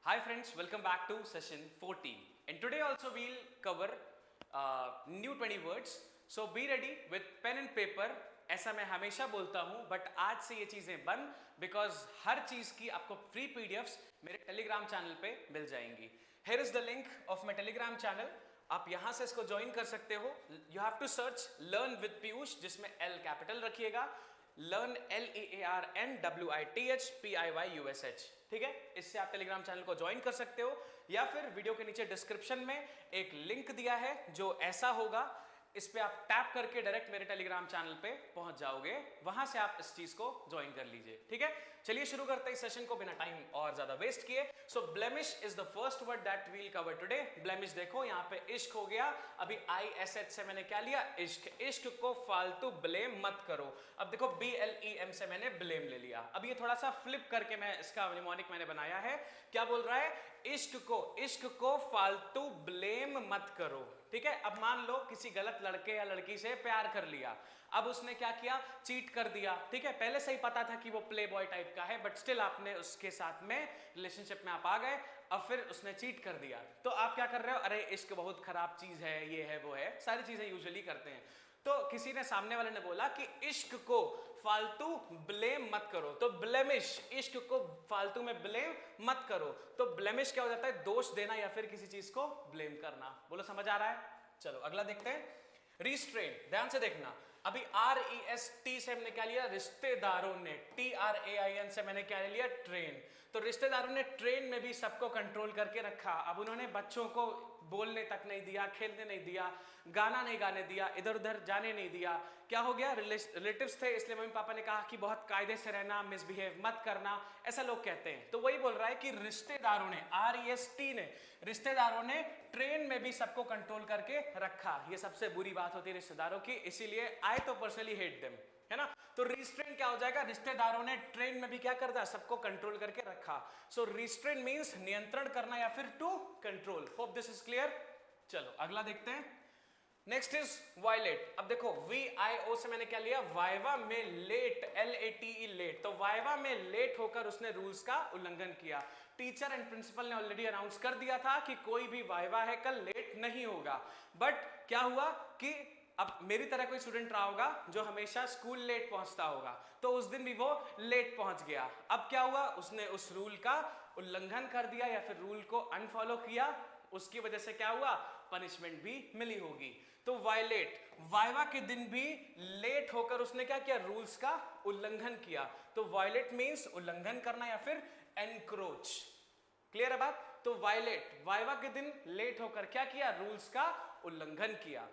Hi friends, welcome back to session 14. And today also we'll cover new 20 words. So be ready with pen and paper. ऐसा मैं हमेशा बोलता हूँ but आज से ये चीज़ें बंद बिकॉज हर चीज़ की आपको फ्री पीडीएफ्स मेरे टेलीग्राम चैनल पे मिल जाएंगी. Here is the link of my telegram channel. आप यहाँ से इसको ज्वाइन कर सकते हो. You have to search learn with Piyush जिसमें L कैपिटल रखिएगा. Learn LEARNWITHPIYUSH. ठीक है, इससे आप टेलीग्राम चैनल को ज्वाइन कर सकते हो या फिर वीडियो के नीचे डिस्क्रिप्शन में एक लिंक दिया है जो ऐसा होगा, इस पे आप टैप करके डायरेक्ट मेरे टेलीग्राम चैनल पे पहुंच जाओगे, वहां से आप इस चीज को ज्वाइन कर लीजिए. ठीक है, चलिए शुरू करते हैं इस सेशन को बिना टाइम और ज्यादा वेस्ट किए. So blemish is the first word that we'll cover today. Blemish देखो यहाँ पे इश्क हो गया. अभी ISH से मैंने क्या लिया? इश्क. इश्क को फालतू ब्लेम मत करो. अब देखो BLEM से मैंने ब्लेम ले लिया. अब ये थोड़ा सा फ्लिप करके मैं इसका निमोनिक मैंने बनाया है. क्या बोल रहा है? इश्क को फालतू ब्लेम मत करो. ठीक है, अब मान लो किसी गलत लड़के या लड़की से प्यार कर लिया, अब उसने क्या किया? चीट कर दिया. ठीक है, पहले से ही पता था कि वो प्ले बॉय टाइप का है बट स्टिल आपने उसके साथ में रिलेशनशिप में आप आ गए, अब फिर उसने चीट कर दिया तो आप क्या कर रहे हो? अरे इश्क बहुत खराब चीज है, ये है वो है, सारी चीजें यूजुअली करते हैं. तो किसी ने सामने वाले ने बोला कि इश्क को फालतू ब्लेम मत करो, तो ब्लेमिश. इश्क को फालतू में ब्लेम मत करो, तो ब्लेमिश क्या हो जाता है? दोष देना या फिर किसी चीज को ब्लेम करना. बोलो समझ आ रहा है? चलो अगला देखते हैं. रिस्ट्रेन. ध्यान से देखना. अभी REST से हमने क्या लिया? रिश्तेदारों ने. TRAIN से मैंने क्या लिया? ट्रेन. तो रिश्तेदारों ने ट्रेन में भी सबको कंट्रोल करके रखा. अब उन्होंने बच्चों को बोलने तक नहीं दिया, खेलने नहीं दिया, गाना नहीं गाने दिया, इधर उधर जाने नहीं दिया. क्या हो गया? रिलेटिव्स थे इसलिए मम्मी पापा ने कहा कि बहुत कायदे से रहना, मिसबिहेव मत करना, ऐसा लोग कहते हैं. तो वही बोल रहा है कि रिश्तेदारों ने, REST ने, रिश्तेदारों ने ट्रेन में भी सबको कंट्रोल करके रखा. ये सबसे बुरी बात होती है रिश्तेदारों की, इसीलिए आई तो पर्सनली हेट देम, है ना. तो रिस्ट्रेन क्या हो जाएगा? रिश्तेदारों ने ट्रेन में भी क्या कर दिया? सबको कंट्रोल करके रखा. सो रिस्ट्रेन मींस नियंत्रण करना या फिर to control. Hope this is clear. चलो अगला देखते हैं. Next is violet. अब देखो VIO से मैंने क्या लिया? वाइवा में लेट, LATE लेट. तो वाइवा में लेट होकर उसने रूल्स का उल्लंघन किया. टीचर एंड प्रिंसिपल ने ऑलरेडी अनाउंस कर दिया था कि कोई भी वाइवा है कल लेट नहीं होगा. बट क्या हुआ कि अब मेरी तरह कोई स्टूडेंट रहा होगा जो हमेशा स्कूल लेट पहुंचता होगा, तो उस दिन भी वो लेट पहुंच गया. अब क्या हुआ? उसने उस रूल का उल्लंघन कर दिया या फिर रूल को अनफॉलो किया, उसकी वजह से क्या हुआ? पनिशमेंट भी मिली होगी. तो वायलेट, वाइवा के दिन भी लेट होकर उसने क्या किया? रूल्स का उल्लंघन किया. तो वायलेट मींस उल्लंघन करना या फिर एनक्रोच. क्लियर है बात? तो वायलेट, वाइवा के दिन लेट होकर क्या किया? रूल्स का उल्लंघन किया.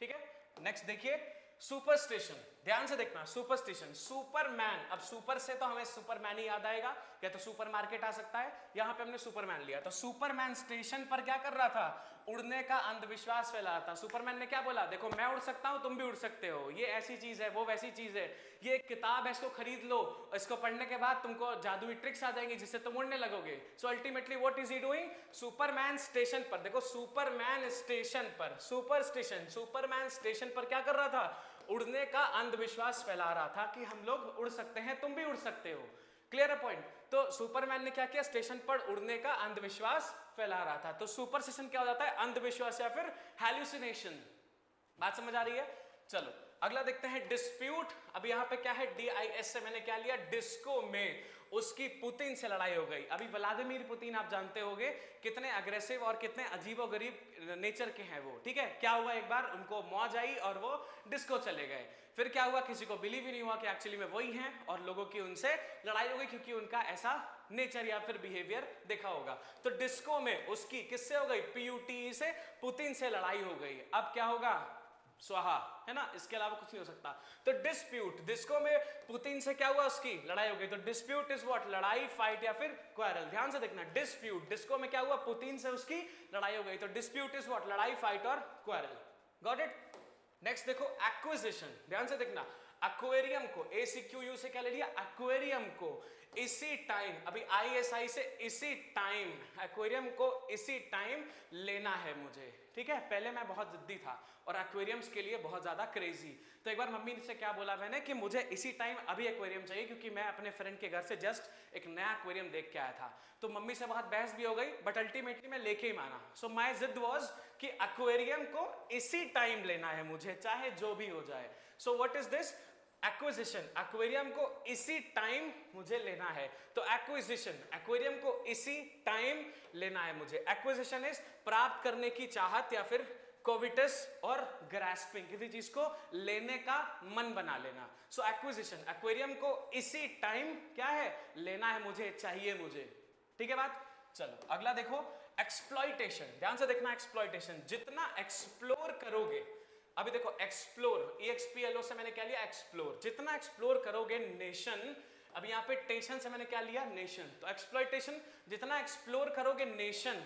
ठीक है, नेक्स्ट देखिए. सुपरस्टिशन. ध्यान से देखना. Superstition, Superman. अब सुपर से तो हमें सुपरमैन ही याद आएगा, या तो सुपरमार्केट आ सकता है. यहां पे हमने सुपरमैन लिया. तो सुपरमैन स्टेशन पर क्या कर रहा था? उड़ने का अंधविश्वास फैला रहा था. सुपरमैन ने क्या बोला? देखो मैं उड़ सकता हूं, तुम भी उड़ सकते हो, ये ऐसी चीज है, वो वैसी चीज है, ये एक किताब है, इसको खरीद लो, इसको पढ़ने के बाद तुमको जादुई ट्रिक्स आ जाएंगी जिससे तुम उड़ने लगोगे. So ultimately what is he doing? Superman station पर, देखो सुपरमैन स्टेशन पर, सुपर स्टेशन, सुपरमैन स्टेशन पर क्या कर रहा था? उड़ने का अंधविश्वास फैला रहा था कि हम लोग उड़ सकते हैं, तुम भी उड़ सकते हो. क्लियर है पॉइंट? तो सुपरमैन ने क्या किया? स्टेशन पर उड़ने का अंधविश्वास फैला रहा था. तो सुपरस्टिशन क्या हो जाता है? अंधविश्वास या फिर हैल्यूसिनेशन. बात समझ आ रही है? चलो अगला देखते हैं. डिस्प्यूट. अब यहाँ पे क्या है? DIS से मैंने क्या लिया? डिस्को में उसकी पुतिन से लड़ाई हो गई. अभी व्लादिमीर पुतिन आप जानते होंगे कितने अग्रेसिव और कितने अजीबोगरीब नेचर के हैं वो. ठीक है, क्या हुआ? एक बार उनको मौज आई और वो डिस्को चले गए. फिर क्या हुआ? किसी को बिलीव ही नहीं हुआ कि एक्चुअली में वही हैं और लोगों की उनसे लड़ाई हो गई क्योंकि उनका ऐसा नेचर या फिर बिहेवियर देखा होगा. तो डिस्को में उसकी किससे हो गई? PUTE से, पुतिन से लड़ाई हो गई. अब क्या होगा? स्वाहा, है ना, इसके अलावा कुछ नहीं हो सकता. तो डिस्प्यूट, डिस्को में पुतिन से क्या हुआ? उसकी लड़ाई हो गई. तो डिस्प्यूट इज व्हाट? लड़ाई, फाइट या फिर क्वारल. ध्यान से देखना. डिस्प्यूट, डिस्को में क्या हुआ? पुतिन से उसकी लड़ाई हो गई. तो डिस्प्यूट इज व्हाट? लड़ाई, फाइट और क्वारल. Got it? नेक्स्ट देखो. एक्विजिशन. ध्यान से देखना. एक्वेरियम को, ACQU से क्या ले लिया? एक्वेरियम को इसी टाइम, अभी ISI से इसी टाइम, एक्वेरियम को इसी टाइम लेना है मुझे, ठीक है। पहले मैं बहुत जिद्दी था और एक्वेरियम्स के लिए बहुत ज्यादा क्रेजी, तो एक बार मम्मी से क्या बोला मैंने कि मुझे इसी टाइम अभी एक्वेरियम चाहिए, क्योंकि मैं अपने फ्रेंड के घर से जस्ट एक नया एक्वेरियम देख के आया था। तो मम्मी से बहुत बहस भी हो गई, बट अल्टीमेटली मैं लेके ही माना। सो माय जिद वाज कि एक्वेरियम को इसी टाइम लेना है मुझे, चाहे जो भी हो जाए। So what is this? Acquisition, aquarium को इसी टाइम मुझे लेना है। तो एक्विजिशन, एक्वेरियम को इसी टाइम लेना है मुझे। एक्विजिशन इज प्राप्त करने की चाहत या फिर कोविटस और ग्रास्पिंग, किसी चीज को लेने का मन बना लेना। सो एक्विजिशन, एक्वेरियम को इसी टाइम क्या है? लेना है मुझे, चाहिए मुझे, ठीक है बात। चलो अगला देखो, एक्सप्लॉइटेशन। ध्यान से देखना, एक्सप्लॉइटेशन, जितना एक्सप्लोर करोगे, अभी देखो एक्सप्लोर, EXPLO से मैंने क्या लिया? एक्सप्लोर। जितना एक्सप्लोर करोगे नेशन, अब यहाँ पे टेशन से मैंने क्या लिया? नेशन। तो एक्सप्लॉइटेशन, जितना एक्सप्लोर करोगे नेशन,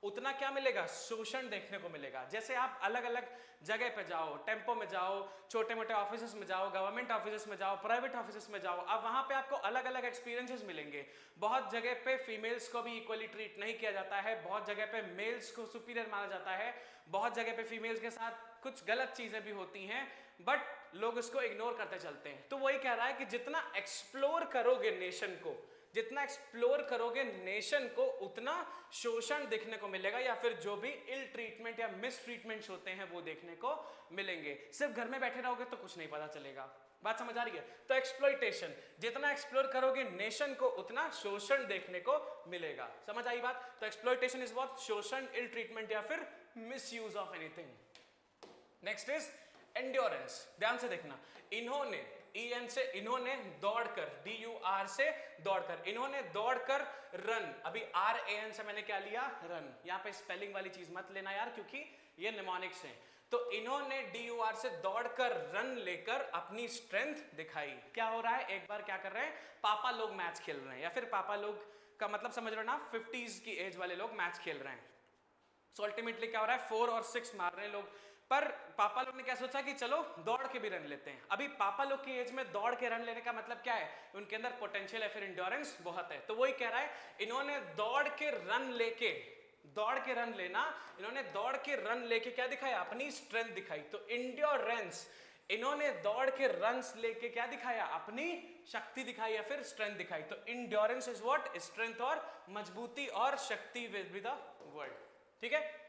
उतना क्या मिलेगा? शोषण देखने को मिलेगा। जैसे आप अलग अलग जगह पे जाओ, टेम्पो में जाओ, छोटे मोटे ऑफिसेस में जाओ, गवर्नमेंट ऑफिसेस में जाओ, प्राइवेट ऑफिसेस में जाओ, अब वहां पे आपको अलग अलग एक्सपीरियंसेस मिलेंगे। बहुत जगह पे फीमेल्स को भी इक्वली ट्रीट नहीं किया जाता है, बहुत जगह पे मेल्स को सुपीरियर माना जाता है, बहुत जगह पे फीमेल्स के साथ कुछ गलत चीजें भी होती हैं, बट लोग उसको इग्नोर करते चलते हैं। तो वही कह रहा है कि जितना एक्सप्लोर करोगे नेशन को, जितना एक्सप्लोर करोगे नेशन को, उतना शोषण देखने को मिलेगा, या फिर जो भी इल ट्रीटमेंट या मिस ट्रीटमेंट्स होते हैं वो देखने को मिलेंगे। सिर्फ घर में बैठे रहोगे तो कुछ नहीं पता चलेगा। बात समझ आ रही है? तो एक्सप्लॉइटेशन, जितना एक्सप्लोर करोगे नेशन को, उतना शोषण देखने को मिलेगा। समझ आई बात? तो एक्सप्लॉइटेशन इज व्हाट? शोषण, इल ट्रीटमेंट या फिर miss use of anything. Next is endurance. ध्यान से देखना, इन्होंने, EN से इन्होंने दौड़कर, DUR से दौड़कर, इन्होंने दौड़कर रन, अभी RAN से मैंने क्या लिया? रन। यहाँ पे स्पेलिंग वाली चीज मत लेना यार, क्योंकि ये निमोनिक्स हैं। तो इन्होंने DUR से दौड़कर रन लेकर अपनी स्ट्रेंथ दिखाई। क्या हो रहा है? एक बार क्या कर रहे हैं? पापा लोग मैच खेल रहे हैं, या फिर पापा लोग का मतलब समझ रहे हो ना, 50s की एज वाले लोग मैच खेल रहे हैं। सो अल्टीमेटली क्या हो रहा है? 4 और 6 मार रहे हैं लोग, पर पापा लोग ने क्या सोचा कि चलो दौड़ के भी रन लेते हैं। अभी पापा लोग की एज में दौड़ के रन लेने का मतलब क्या है? उनके अंदर पोटेंशियल है, फिर एंड्योरेंस बहुत है। तो वही कह रहा है, इन्होंने दौड़ के रन लेके, दौड़ के रन लेना, इन्होंने दौड़ के रन लेके क्या दिखाया? अपनी स्ट्रेंथ दिखाई। तो एंड्योरेंस, इन्होंने दौड़ के रन्स लेके क्या दिखाया? अपनी शक्ति दिखाई या फिर स्ट्रेंथ दिखाई। तो एंड्योरेंस इज व्हाट? स्ट्रेंथ और मजबूती और शक्ति विद द वर्ड, ठीक है।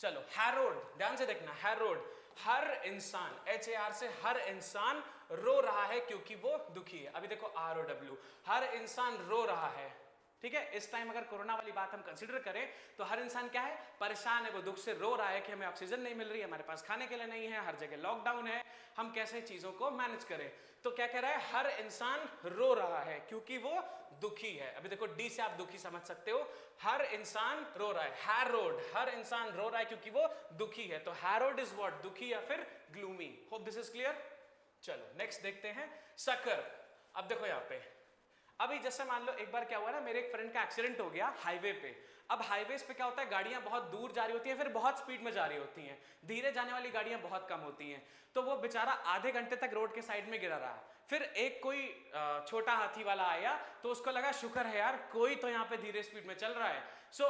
चलो हैरोड, ध्यान से देखना, हैरोड, हर इंसान, HAR से हर इंसान रो रहा है क्योंकि वो दुखी है। अभी देखो ROW, हर इंसान रो रहा है, ठीक है। इस टाइम अगर कोरोना वाली बात हम कंसीडर करें तो हर इंसान क्या है? परेशान है, वो दुख से रो रहा है कि हमें ऑक्सीजन नहीं मिल रही है, हमारे पास खाने के लिए नहीं है, हर जगह लॉकडाउन है, हम कैसे चीजों को मैनेज करें। तो क्या कह रहा है? हर इंसान रो रहा है क्योंकि वो दुखी है। अभी देखो D से आप दुखी समझ सकते हो, हर इंसान रो रहा है। हैरोड, हर इंसान रो रहा है क्योंकि वो दुखी है। तो हैरोड इज व्हाट? दुखी या फिर gloomy. Hope this is clear. चलो नेक्स्ट देखते हैं, सकर। अब देखो यहाँ पे, अभी जैसे मान लो एक बार क्या हुआ ना, मेरे एक फ्रेंड का एक्सीडेंट हो गया हाईवे पे। अब हाईवेज पे क्या होता है? गाड़ियां बहुत दूर जा रही होती हैं, फिर बहुत स्पीड में जा रही होती हैं, धीरे जाने वाली गाड़ियां बहुत कम होती हैं। तो वो बेचारा आधे घंटे तक रोड के साइड में गिरा रहा। फिर एक कोई छोटा हाथी वाला आया, तो उसको लगा शुक्र है यार कोई तो यहाँ पे धीरे स्पीड में चल रहा है। सो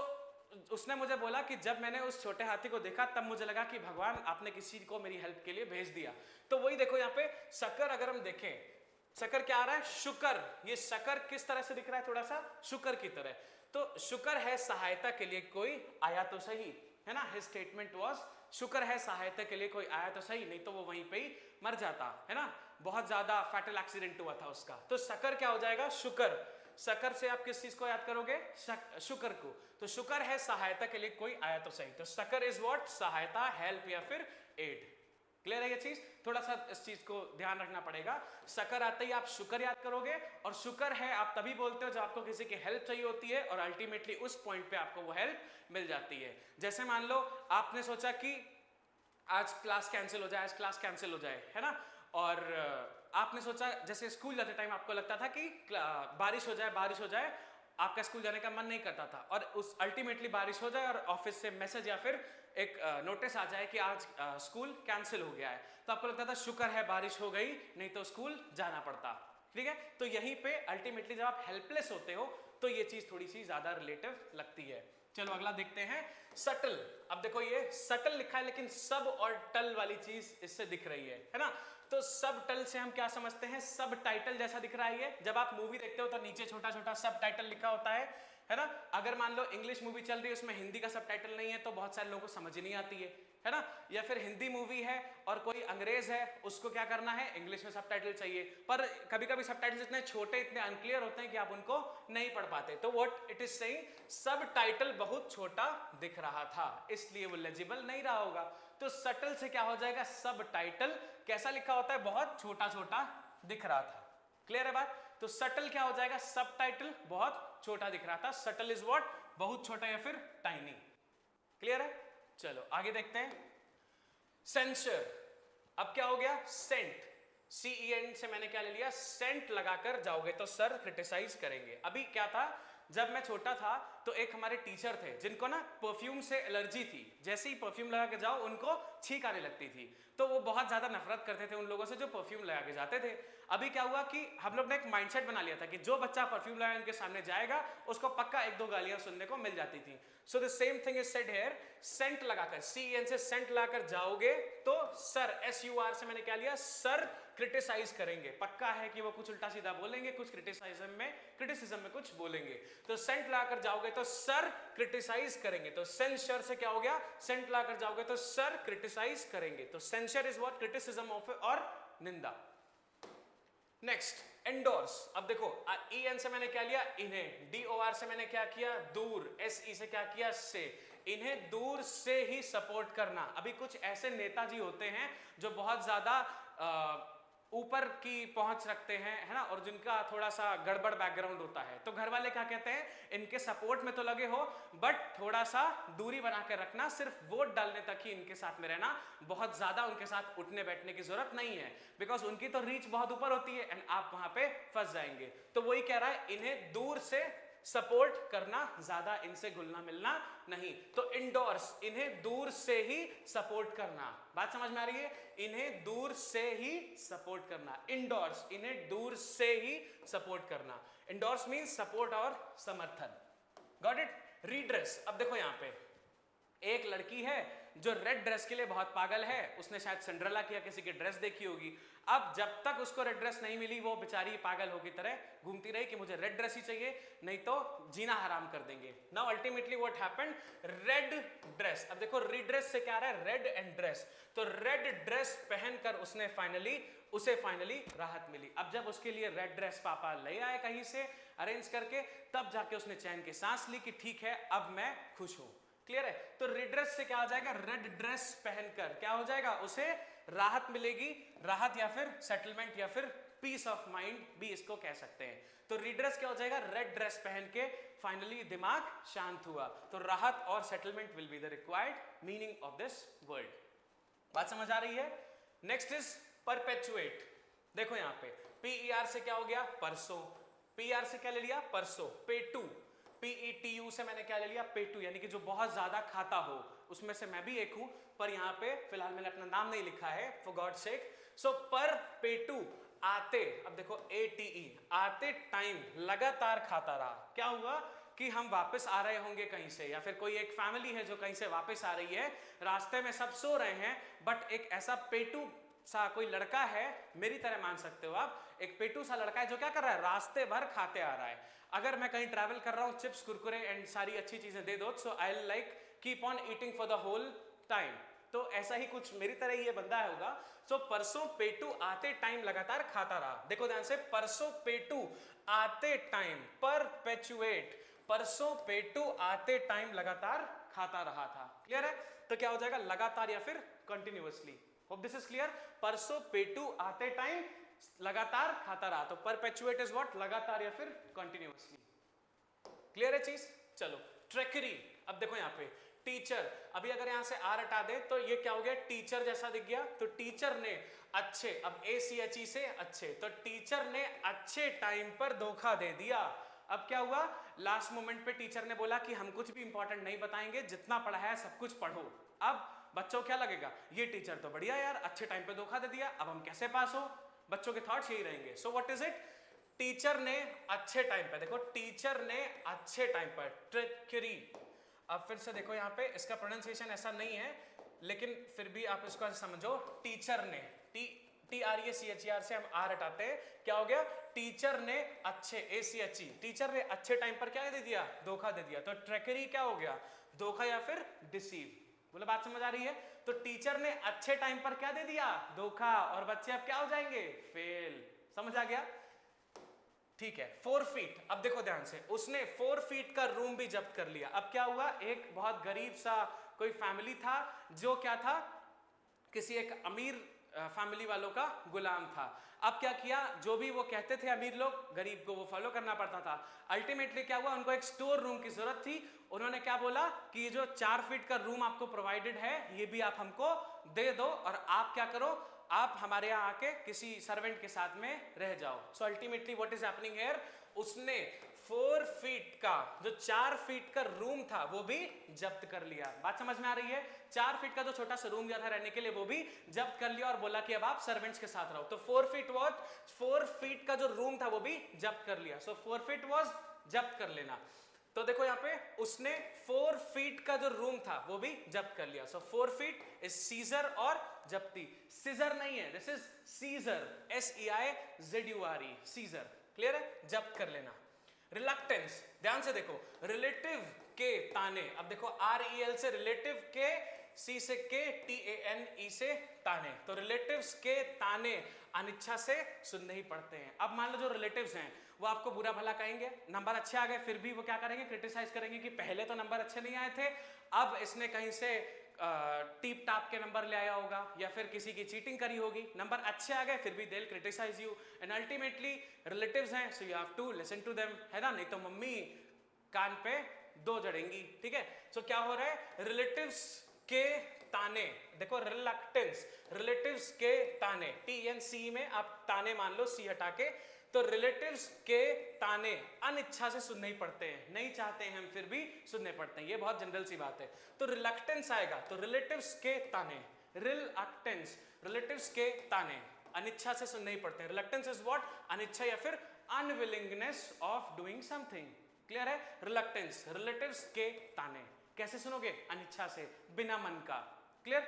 उसने मुझे बोला कि जब मैंने उस छोटे हाथी को देखा तब मुझे लगा कि भगवान आपने किसी को मेरी हेल्प के लिए भेज दिया। तो वही देखो यहाँ पे सकर, अगर हम देखें, सकर क्या आ रहा है? शुकर। ये सकर किस तरह से दिख रहा है? थोड़ा सा शुकर की तरह। तो शुकर है सहायता के लिए कोई आया तो सही, है ना। हिज स्टेटमेंट वाज, शुक्र है सहायता के लिए कोई आया तो सही, नहीं तो वो वहीं पे ही मर जाता, है ना। बहुत ज्यादा फैटल एक्सीडेंट हुआ था उसका। तो सकर क्या हो जाएगा? शुक्र। सकर से आप किस चीज को याद करोगे? शुक्र को। तो शुक्र है सहायता के लिए कोई आया तो सही। तो सकर इज व्हाट? सहायता, हेल्प या फिर एड। क्लियर है ये चीज? थोड़ा सा इस चीज को ध्यान रखना पड़ेगा। सकर आते ही आप शुक्र याद करोगे, और शुक्र है आप तभी बोलते हो जब आपको किसी की हेल्प चाहिए होती है, और अल्टीमेटली उस पॉइंट पे आपको वो हेल्प मिल जाती है। जैसे मान लो आपने सोचा कि आज क्लास कैंसिल हो जाए, आज क्लास कैंसिल हो जाए, है ना। और आपने सोचा, जैसे स्कूल जाते टाइम आपको लगता था कि बारिश हो जाए, बारिश हो जाए, आपका स्कूल जाने का मन नहीं करता था, और उस अल्टीमेटली बारिश हो जाए और ऑफिस से मैसेज या फिर एक नोटिस आ जाए कि आज स्कूल कैंसिल हो गया है, तो आपको लगता था शुक्र है बारिश हो गई, नहीं तो स्कूल जाना पड़ता। ठीक है, तो यहीं पे अल्टीमेटली जब आप हेल्पलेस होते हो तो ये चीज थोड़ी सी ज्यादा रिलेटिव लगती है। चलो अगला देखते हैं, सटल। अब देखो ये सटल लिखा है लेकिन सब और टल वाली चीज इससे दिख रही है ना। तो सब टल से हम क्या समझते हैं, सब टाइटल जैसा दिख रहा है ये। जब आप मूवी देखते हो तो नीचे छोटा छोटा सब टाइटल लिखा होता है ना। अगर मान लो इंग्लिश मूवी चल रही है उसमें हिंदी का सब टाइटल नहीं है तो बहुत सारे लोगों को समझ नहीं आती है ना। या फिर हिंदी मूवी है और कोई अंग्रेज है, उसको क्या करना है, इंग्लिश में सब टाइटल चाहिए, पर कभी कभी सब टाइटल इतने छोटे इतने अनक्लियर होते हैं कि आप उनको नहीं पढ़ पाते। तो व्हाट इट इज सेइंग, सब टाइटल बहुत छोटा दिख रहा था इसलिए वो लेजिबल नहीं रहा होगा। तो सटल से क्या हो जाएगा, सब टाइटल कैसा लिखा होता है, बहुत छोटा छोटा दिख रहा था। क्लियर है बात। तो सटल क्या हो जाएगा, सब टाइटल बहुत छोटा दिख रहा था। सटल इज व्हाट, बहुत छोटा या फिर टाइनी। क्लियर है। चलो आगे देखते हैं, सेंसर। अब क्या हो गया, सेंट, CENT से मैंने क्या ले लिया, सेंट लगाकर जाओगे तो सर क्रिटिसाइज करेंगे। अभी क्या था, जब मैं छोटा था तो एक हमारे टीचर थे जिनको ना परफ्यूम से एलर्जी थी। जैसे ही परफ्यूम लगा के जाओ उनको छींक आने लगती थी, तो वो बहुत ज्यादा नफरत करते थे उन लोगों से जो परफ्यूम लगा के जाते थे। अभी क्या हुआ कि हम लोग ने एक माइंडसेट बना लिया था कि जो बच्चा परफ्यूम लगा उनके सामने जाएगा उसको पक्का एक दो गालियां सुनने को मिल जाती थी। So the same thing is said here, cent लगाकर, CEN से सेंट लगाकर जाओगे तो सर, SUR से मैंने क्या लिया, सर क्रिटिसाइज करेंगे। पक्का है कि वो कुछ उल्टा सीधा बोलेंगे, कुछ क्रिटिसिज्म में कुछ बोलेंगे। तो सेंट लगाकर जाओगे तो सर क्रिटिसाइज करेंगे। तो सेंसर से क्या हो गया, सेंट लगाकर जाओगे तो सर क्रिटिसाइज करेंगे। तो sensor is what, criticism of और निंदा। Next, endorse. अब देखो EN से मैंने क्या लिया, इन्हें। DOR से मैंने क्या किया, दूर। SE से क्या किया, से। इन्हें दूर से ही सपोर्ट करना। अभी कुछ ऐसे नेताजी होते हैं जो बहुत ज्यादा ऊपर की पहुंच रखते हैं, है ना, और जिनका थोड़ा सा गड़बड़ बैकग्राउंड होता है, तो घर वाले क्या कहते हैं, इनके सपोर्ट में तो लगे हो बट थोड़ा सा दूरी बना के रखना, सिर्फ वोट डालने तक ही इनके साथ में रहना, बहुत ज्यादा उनके साथ उठने बैठने की जरूरत नहीं है, बिकॉज उनकी तो रीच बहुत ऊपर होती है एंड आप वहां पे फंस जाएंगे। तो वही कह रहा है, इन्हें दूर से सपोर्ट करना, ज्यादा इनसे घुलना मिलना नहीं। तो इंडोर्स, इन्हें दूर से ही सपोर्ट करना। बात समझ में आ रही है, इन्हें दूर से ही सपोर्ट करना। इंडोर्स, इन्हें दूर से ही सपोर्ट करना। इंडोर्स मींस सपोर्ट और समर्थन। Got it. रीड्रेस। अब देखो यहां पे एक लड़की है जो रेड ड्रेस के लिए बहुत पागल है, उसने शायद सिंड्रेला की या किसी की ड्रेस देखी होगी। अब जब तक उसको रेड ड्रेस नहीं मिली वो बेचारी पागल हो की तरह घूमती रही कि मुझे रेड ड्रेस ही चाहिए नहीं तो जीना हराम कर देंगे। Now ultimately what happened, red dress. अब देखो रीड्रेस से क्या आ रहा है, रेड एंड ड्रेस। तो रेड ड्रेस पहनकर उसे फाइनली राहत मिली। अब जब उसके लिए रेड ड्रेस पापा ले आए कहीं से अरेंज करके, तब जाके उसने चैन की सांस ली कि ठीक है अब मैं खुश हूं। क्लियर है। तो रेड्रेस से क्या हो जाएगा, रेड ड्रेस पहनकर क्या हो जाएगा, उसे राहत मिलेगी। राहत या फिर सेटलमेंट या फिर पीस ऑफ माइंड भी इसको कह सकते हैं। तो रेड्रेस क्या हो जाएगा, रेड ड्रेस पहन के फाइनली दिमाग शांत हुआ। तो राहत और settlement will be the required meaning of this word. बात समझ आ रही है। Next is perpetuate. देखो यहां पे PER से क्या हो गया, परसों। PR से क्या ले लिया, परसों। पेटू, PETU से मैंने क्या ले लिया, पेटू, यानी कि जो बहुत ज्यादा खाता हो। उसमें से मैं भी एक हूं, पर यहाँ पे फिलहाल मैंने अपना नाम नहीं लिखा है, फॉर गॉड सेक। सो पर पेटू, आते, अब देखो ATE, आते टाइम लगातार खाता रहा। क्या हुआ कि हम वापस आ रहे होंगे कहीं से, या फिर कोई एक फैमिली है जो कहीं से वापस आ रही है, रास्ते में सब सो रहे हैं, बट एक ऐसा पेटू सा कोई लड़का है, मेरी तरह मान सकते हो आप, एक पेटू सा लड़का है जो क्या कर रहा है, रास्ते भर खाते आ रहा है। अगर मैं कहीं ट्रैवल कर रहा हूँ, चिप्स कुरकुरे एंड सारी अच्छी चीजें दे दो, so I like keep on eating for the whole time. तो ऐसा ही कुछ मेरी तरह ही ये बंदा होगा। सो परसों पेटू आते टाइम लगातार खाता रहा। देखो ध्यान से, परसों पेटू आते टाइम, परपेचुएट, परसों पेटू आते टाइम लगातार खाता रहा था। क्लियर है। तो क्या हो जाएगा, लगातार या फिर continuously. Hope this is clear. परसों पेटू आते टाइम लगातार खाता रहा। तो परपेचुएट इज व्हाट, लगातार या फिर कंटिन्यूअसली। क्लियर है चीज। चलो ट्रेकरी। अब देखो यहाँ पे टीचर, अभी अगर यहां से आर हटा दे तो ये क्या हो गया, टीचर जैसा दिख गया। तो टीचर ने अच्छे, अब ACHE से अच्छे, तो टीचर ने अच्छे टाइम पर धोखा दे दिया। अब क्या हुआ, लास्ट मोमेंट पे टीचर ने बोला कि हम कुछ भी इंपॉर्टेंट नहीं बताएंगे, जितना पढ़ा है सब कुछ पढ़ो। अब बच्चों क्या लगेगा, ये टीचर तो बढ़िया यार, अच्छे टाइम पे धोखा दे दिया, अब हम कैसे पास हो, बच्चों के थॉट्स यही रहेंगे। So what is it, teacher ने अच्छे टाइम पर, देखो टीचर ने अच्छे टाइम पर, ट्रिकरी। अब फिर से देखो यहाँ पे इसका प्रोनाउंसिएशन ऐसा नहीं है, लेकिन फिर भी आप इसको समझो, टीचर ने, TRECHER से हम आर हटाते हैं, क्या हो गया, टीचर ने अच्छे, ACHE, टीचर ने अच्छे टाइम पर क्या दे दिया, धोखा दे दिया। तो ट्रैकरी क्या हो गया, धोखा या फिर डिसीव। बोला बात समझ आ रही है? तो टीचर ने अच्छे टाइम पर क्या दे दिया, धोखा, और बच्चे अब क्या हो जाएंगे, फेल। समझ आ गया? ठीक है। 4 फीट, अब देखो ध्यान से, उसने 4 फीट का रूम भी जब्त कर लिया। अब क्या हुआ, एक बहुत गरीब सा कोई फैमिली था जो क्या था, किसी एक अमीर फैमिली वालों का गुलाम था। अब क्या किया, जो भी वो कहते थे अमीर लोग, गरीब को वो फॉलो करना पड़ता था। अल्टीमेटली क्या हुआ, उनको एक स्टोर रूम की जरूरत थी। उन्होंने क्या बोला कि ये जो 4 फीट का रूम आपको प्रोवाइडेड है, ये भी आप हमको दे दो, और आप क्या करो, आप हमारे यहाँ आके किसी सर्वेंट के साथ में रह जाओ। So ultimately what is happening here, उसने 4 फीट का, जो 4 फीट का रूम था, वो भी जब्त कर लिया। बात समझ में आ रही है? 4 फीट का जो छोटा सा रूम दिया था रहने के लिए, वो भी जब्त कर लिया, और बोला कि अब आप सर्वेंट्स के साथ रहो। तो 4 फीट का जो रूम था वो भी जब्त कर लिया। सो 4 फीट वाज जब्त कर लेना। तो देखो यहाँ पे उसने 4 फीट का जो रूम था वो भी जब्त कर लिया। सो 4 फीट इज सीजर और जब्ती। सीजर नहीं है, this is seizure, SEIZURE, seizure. Clear है? जब्त कर लेना। रिलक्टेंस, ध्यान से देखो, रिलेटिव के ताने। अब देखो REL से रिलेटिव के, C से के, TANE से ताने। तो रिलेटिव्स के ताने अनिच्छा से सुनने ही पड़ते हैं। अब मान लो जो रिलेटिव्स हैं वो आपको बुरा भला कहेंगे, नंबर अच्छे आ गए, फिर भी वो क्या करेंगे, क्रिटिसाइज करेंगे कि पहले तो नंबर अच्छे नहीं आए थे, अब इसने कहीं से टीप टाप के नंबर ले आया होगा, या फिर किसी की चीटिंग करी होगी। नंबर अच्छे आ गए फिर भी they will criticise you, and ultimately relatives हैं, so you have to listen to them, है ना? नहीं तो मम्मी कान पे 2 जड़ेंगी। ठीक है? सो क्या हो रहा है, रिलेटिव्स के ताने। देखो रिलक्टेंस, रिलेटिव्स के ताने, TNC में आप ताने मान लो, C हटा के। तो रिलेटिव्स के ताने अनिच्छा से सुनने ही पड़ते हैं, नहीं चाहते हैं हम फिर भी सुनने पड़ते हैं। ये बहुत जनरल सी बात है। तो रिलक्टेंस आएगा, तो रिलेटिव्स के ताने, रिलक्टेंस, रिलेटिव्स के ताने अनिच्छा से सुनने ही पड़ते हैं। रिलक्टेंस इज व्हाट, अनिच्छा या फिर unwillingness of doing something. Clear है? रिलक्टेंस, रिलेटिव्स के ताने कैसे सुनोगे, अनिच्छा से, बिना मन का। क्लियर?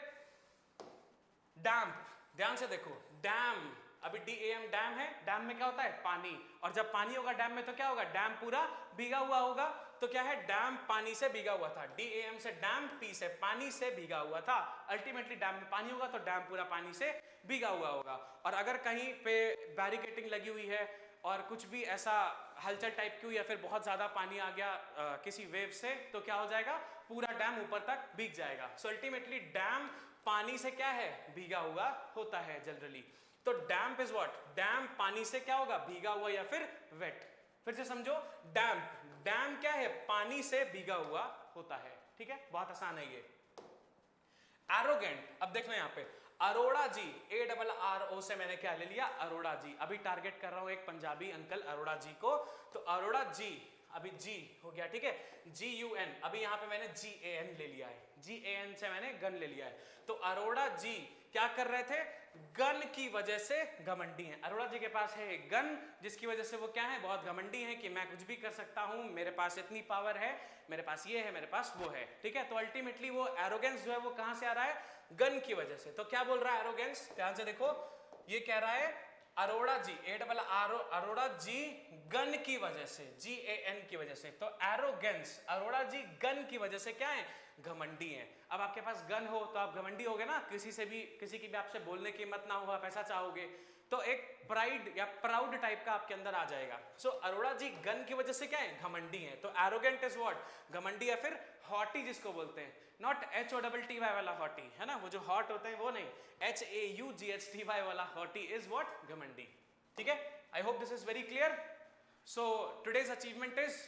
डैम्प, ध्यान से देखो, डैम, अभी DAM डैम है, डैम में क्या होता है, पानी, और जब पानी होगा डैम में तो क्या होगा, डैम पूरा भीगा हुआ होगा। तो क्या है, डैम पानी से भीगा हुआ था। DAM से डैम, P से पानी से भीगा हुआ था। अल्टीमेटली डैम में पानी होगा तो डैम पूरा पानी से भीगा हुआ होगा। और अगर कहीं पे बैरिकेडिंग लगी हुई है और कुछ भी ऐसा हलचल टाइप की हुई, या फिर बहुत ज्यादा पानी आ गया किसी वेव से, तो क्या हो जाएगा, पूरा डैम ऊपर तक भीग जाएगा। सो अल्टीमेटली डैम पानी से क्या है, भीगा हुआ होता है जनरली। तो डैम्प इज व्हाट, डैम पानी से क्या होगा, भीगा हुआ या फिर वेट। फिर से समझो, डैम्प, डैम क्या है, पानी से भीगा हुआ होता है। ठीक है? बहुत आसान है ये। एरोगेंट, अब देखो यहाँ पे अरोड़ा जी, ARRO से मैंने क्या ले लिया, अरोड़ा जी। अभी टारगेट कर रहा हूं एक पंजाबी अंकल अरोड़ा जी को, तो अरोड़ा जी, अभी जी हो गया। ठीक है? GUN, अभी यहाँ पे मैंने GAN ले लिया है, GAN से मैंने गन ले लिया है। तो अरोड़ा जी क्या कर रहे थे, गन की वजह से घमंडी हैं। अरोड़ा जी के पास है एक गन, जिसकी वजह से वो क्या है, बहुत घमंडी हैं कि मैं कुछ भी कर सकता हूं, मेरे पास इतनी पावर है, मेरे पास ये है, मेरे पास वो है। ठीक है? तो अल्टीमेटली वो एरोगेंस जो है वो कहां से आ रहा है, गन की वजह से। तो क्या बोल रहा है एरोगेंस, ध्यान से देखो, ये कह रहा है अरोड़ा जी, ARRO, अरोड़ा जी गन की वजह से, GAN की वजह से। तो एरोगेंस, अरोड़ा जी गन की वजह से क्या है, घमंडी हैं। अब आपके पास गन हो तो आप घमंडी होगे ना, किसी से भी, किसी की भी आपसे बोलने की हिम्मत ना हो, आप ऐसा चाहोगे, तो एक प्राइड या प्राउड टाइप का आपके अंदर आ जाएगा। सो अरोड़ा जी गन की वजह से क्या है, घमंडी हैं। तो एरोगेंट इज व्हाट, घमंडी, या फिर हॉटी जिसको बोलते हैं, नॉट HOTTY वाला हॉटी, है ना, वो जो हॉट होते हैं वो नहीं, HAUGHTY वाला हॉटी इज व्हाट, घमंडी। ठीक है? I hope this is very clear. So today's achievement is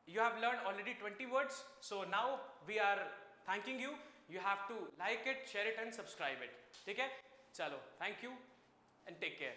you have learned already 20 words, so now we are thanking you. You have to like it, share it and subscribe it. ठीक है? चलो, thank you and take care.